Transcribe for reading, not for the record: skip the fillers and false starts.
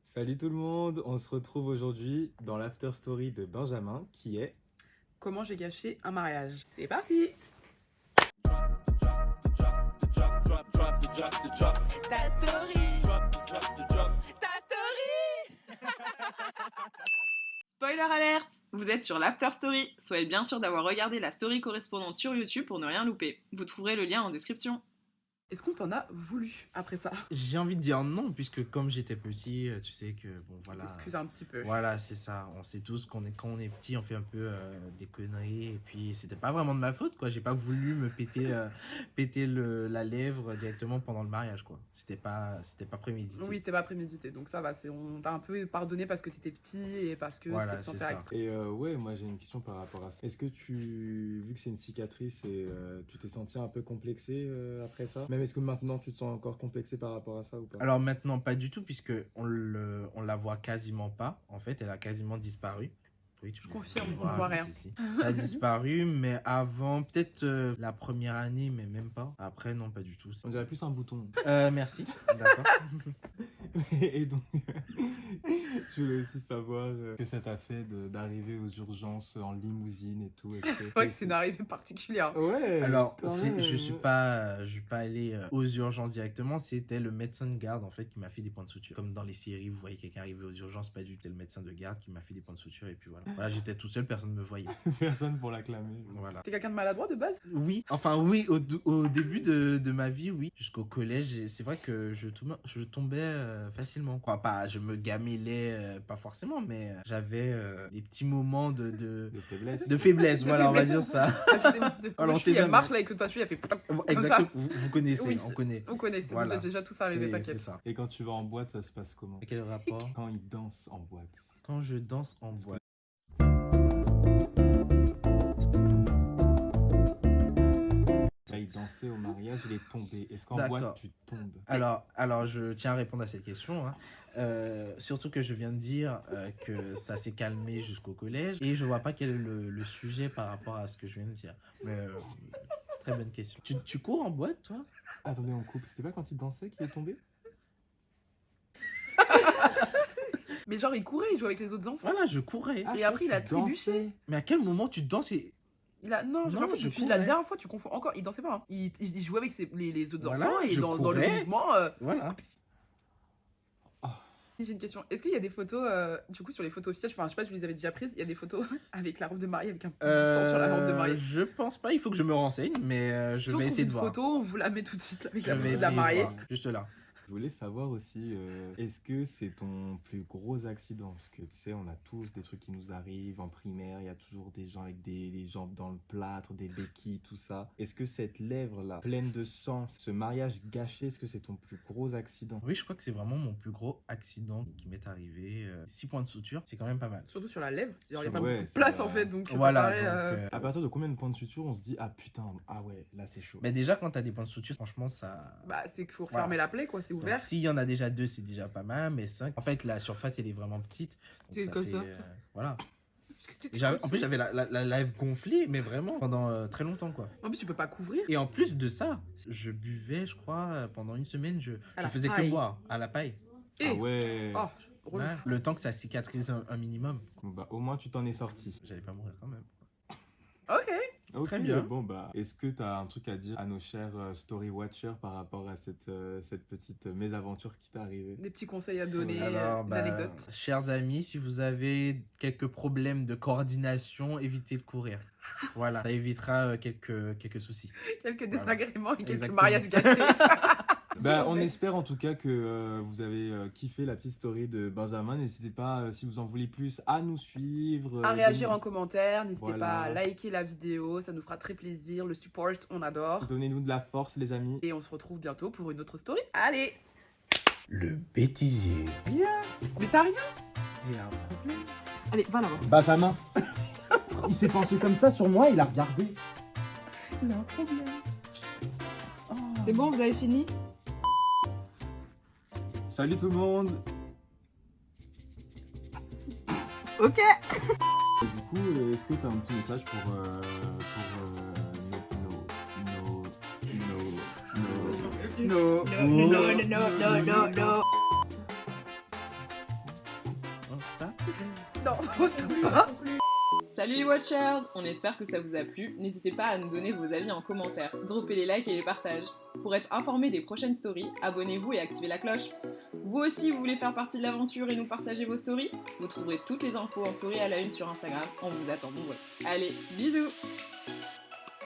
Salut tout le monde, on se retrouve aujourd'hui dans l'after story de Benjamin qui est... Comment j'ai gâché un mariage. C'est parti. Ta story. Ta story. Spoiler alerte! Vous êtes sur l'After Story. Soyez bien sûr d'avoir regardé la story correspondante sur YouTube pour ne rien louper. Vous trouverez le lien en description. Est-ce qu'on t'en a voulu après ça? J'ai envie de dire non, puisque comme j'étais petit, tu sais que, bon voilà. T'excuses un petit peu. Voilà, c'est ça. On sait tous quand on est petit, on fait un peu des conneries. Et puis, c'était pas vraiment de ma faute, quoi. J'ai pas voulu me péter la lèvre directement pendant le mariage, quoi. C'était pas prémédité. Oui, c'était pas prémédité, donc ça va. On t'a un peu pardonné parce que t'étais petit et parce que Voilà, c'était sans c'est faire ça. exprès. Et ouais, moi j'ai une question par rapport à ça. Est-ce que vu que c'est une cicatrice et tu t'es senti un peu complexé après ça? Même est-ce que maintenant tu te sens encore complexé par rapport à ça ou pas? Alors maintenant, pas du tout, puisque on la voit quasiment pas. En fait, elle a quasiment disparu. Oui, Je confirme, on Voilà, voit rien. si. Ça a disparu, mais avant, peut-être la première année, mais même pas. Après, non, pas du tout. On dirait plus un bouton. Merci, d'accord. Et donc, je voulais aussi savoir que ça t'a fait d'arriver aux urgences en limousine et tout. C'est vrai que c'est une arrivée particulière. Ouais. Alors, quand même. je suis pas allé aux urgences directement. C'était le médecin de garde en fait qui m'a fait des points de suture. Comme dans les séries, vous voyez quelqu'un arriver aux urgences, pas du tout. C'était le médecin de garde qui m'a fait des points de suture et puis voilà. Voilà, j'étais tout seul, personne ne me voyait. Personne pour l'acclamer. Voilà. T'es quelqu'un de maladroit de base? Oui, enfin oui, au début de ma vie, oui. Jusqu'au collège, c'est vrai que je tombais facilement. Quoi, pas, je me gamellais, pas forcément, mais j'avais des petits moments de faiblesse. faiblesse, voilà, on va dire ça. Parce que Alors, on sait elle jamais. marche là avec le tatouage, elle fait comme Exactement, ça. vous connaissez, Oui, on connaît. On connaît, Voilà. vous êtes déjà tous arrivés, C'est t'inquiète. ça. Et quand tu vas en boîte, ça se passe comment? Quel rapport? Quand ils dansent en boîte. Quand je danse en boîte. Là, il dansait au mariage, il est tombé. Est-ce qu'en D'accord. boîte, tu tombes? Alors, je tiens à répondre à cette question. Hein. Surtout que je viens de dire que ça s'est calmé jusqu'au collège. Et je vois pas quel est le sujet par rapport à ce que je viens de dire. Mais très bonne question. Tu cours en boîte, toi? Attendez, on coupe. C'était pas quand il dansait qu'il est tombé? Mais genre, il courait, il jouait avec les autres enfants. Voilà, je courais. Et après, il a trébuché. Mais à quel moment tu danses et... Non, Non, en fait, je depuis courais. la dernière fois, tu confonds encore. Il dansait pas. Hein. Il jouait avec les autres Voilà, enfants et je dans le courais. mouvement. Voilà. J'ai une question. Est-ce qu'il y a des photos, du coup, sur les photos officielles, enfin, je sais pas si vous les avez déjà prises, il y a des photos avec la robe de mariée, avec un peu de sang sur la robe de mariée. Je pense pas, il faut que je me renseigne, mais je vais essayer de une voir. photo, on vous la met tout de suite avec Je la vais photo de la essayer de mariée. voir, juste là. Je voulais savoir aussi, est-ce que c'est ton plus gros accident? Parce que tu sais, on a tous des trucs qui nous arrivent en primaire, il y a toujours des gens avec des jambes dans le plâtre, des béquilles, tout ça. Est-ce que cette lèvre-là, pleine de sang, ce mariage gâché, est-ce que c'est ton plus gros accident? Oui, je crois que c'est vraiment mon plus gros accident qui m'est arrivé. 6 points de suture, c'est quand même pas mal. Surtout sur la lèvre, il n'y a pas Ouais, beaucoup de c'est place vrai. en fait, donc Voilà, ça paraît. donc, À partir de combien de points de suture on se dit ah putain, ah ouais, là c'est chaud? Mais déjà, quand t'as des points de suture, franchement, ça... Bah, c'est qu'il faut Voilà. refermer la plaie, quoi, c'est Donc, ouvert. s'il y en a déjà 2, c'est déjà pas mal, mais 5... En fait, la surface, elle est vraiment petite. Donc C'est comme ça. voilà. Et en plus, j'avais la lèvre gonflée, mais vraiment, pendant très longtemps, quoi. En plus, tu peux pas couvrir. Et en plus de ça, je buvais, je crois, pendant une semaine, je À la faisais que paille. boire, à la paille. Et Ah ouais. oh, relou. Ouais, le temps que ça cicatrise un minimum. Bon, bah, au moins tu t'en es sorti. J'allais pas mourir quand même. Ok. Ok, Très bien. bon bah, est-ce que tu as un truc à dire à nos chers story watchers par rapport à cette petite mésaventure qui t'est arrivée? Des petits conseils à donner, Alors, une bah, anecdote. chers amis, si vous avez quelques problèmes de coordination, évitez de courir. Voilà, ça évitera quelques soucis. Quelques Voilà. désagréments et quelques Exactement. mariages gâchés. Bah, on espère en tout cas que vous avez kiffé la petite story de Benjamin. N'hésitez pas, si vous en voulez plus, à nous suivre. À réagir en commentaire, n'hésitez Voilà. pas à liker la vidéo, ça nous fera très plaisir. Le support, on adore. Donnez-nous de la force, les amis. Et on se retrouve bientôt pour une autre story. Allez. Le bêtisier. Mais t'as rien. Il y a un problème. Allez, va là-bas. Benjamin, il s'est penché comme ça sur moi, il a regardé. Il a un problème. C'est bon, vous avez fini? Salut tout le monde. Ok. Du coup, est-ce que tu as un petit message pour No. No, no, no, no, no, no. non, on stoppe pas. Salut les Watchers, on espère que ça vous a plu. N'hésitez pas à nous donner vos avis en commentaire, dropper les likes et les partages. Pour être informé des prochaines stories, abonnez-vous et activez la cloche. Vous aussi, vous voulez faire partie de l'aventure et nous partager vos stories? Vous trouverez toutes les infos en story à la une sur Instagram. On vous attend nombreux. Allez, bisous!